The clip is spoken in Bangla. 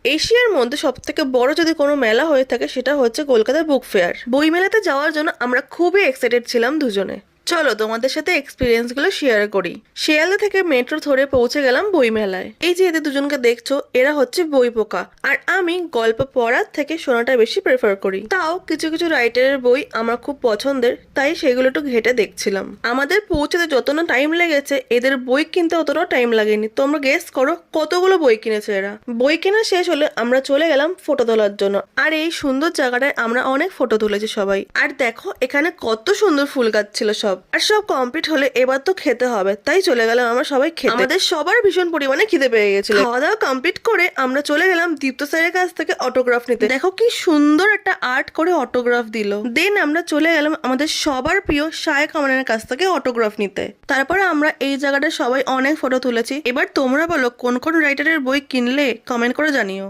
এশিয়ার মধ্যে সব থেকে বড় যদি কোনো মেলা হয়ে থাকে সেটা হচ্ছে কলকাতা বুক ফেয়ার। বই মেলাতে যাওয়ার জন্য আমরা খুবই এক্সাইটেড ছিলাম দুজনে। চলো তোমাদের সাথে এক্সপিরিয়েন্স গুলো শেয়ার করি। শিয়ালদা থেকে মেট্রো ধরে পৌঁছে গেলাম বই মেলায়। এই যে এদের দুজনকে দেখছো, এরা হচ্ছে বই পোকা, আর আমি গল্প পড়ার থেকে শোনাটা বেশি প্রেফার করি। তাও কিছু কিছু রাইটারের বই আমার খুব পছন্দের, তাই সেগুলো একটু ঘেটে দেখছিলাম। আমাদের পৌঁছতে যত না টাইম লেগেছে, এদের বই কিনতে অতটা টাইম লাগেনি। তোমরা গেস করো কতগুলো বই কিনেছে এরা। বই কেনা শেষ হলে আমরা চলে গেলাম ফটো তোলার জন্য। আর এই সুন্দর জায়গাটায় আমরা অনেক ফটো তুলেছি সবাই। আর দেখো এখানে কত সুন্দর ফুল গাছ ছিল সব। আর সব কমপ্লিট হলে এবার তো খেতে হবে, তাই চলে গেলাম আমরা সবাই খেতে। আমাদের সবার ভীষণ পরিমাণে খিদে পেয়ে গেছিল। খাওয়া দাওয়া কমপ্লিট করে আমরা চলে গেলাম দীপ্ত স্যারের কাছ থেকে অটোগ্রাফ নিতে। দেখো কি সুন্দর একটা আর্ট করে অটোগ্রাফ দিল। দেন আমরা চলে গেলাম আমাদের সবার প্রিয় শায়েখ আমানের কাছ থেকে অটোগ্রাফ নিতে। তারপরে আমরা এই জায়গাটা সবাই অনেক ফটো তুলেছি। এবার তোমরা বলো কোন কোন রাইটারের বই কিনলে, কমেন্ট করে জানিও।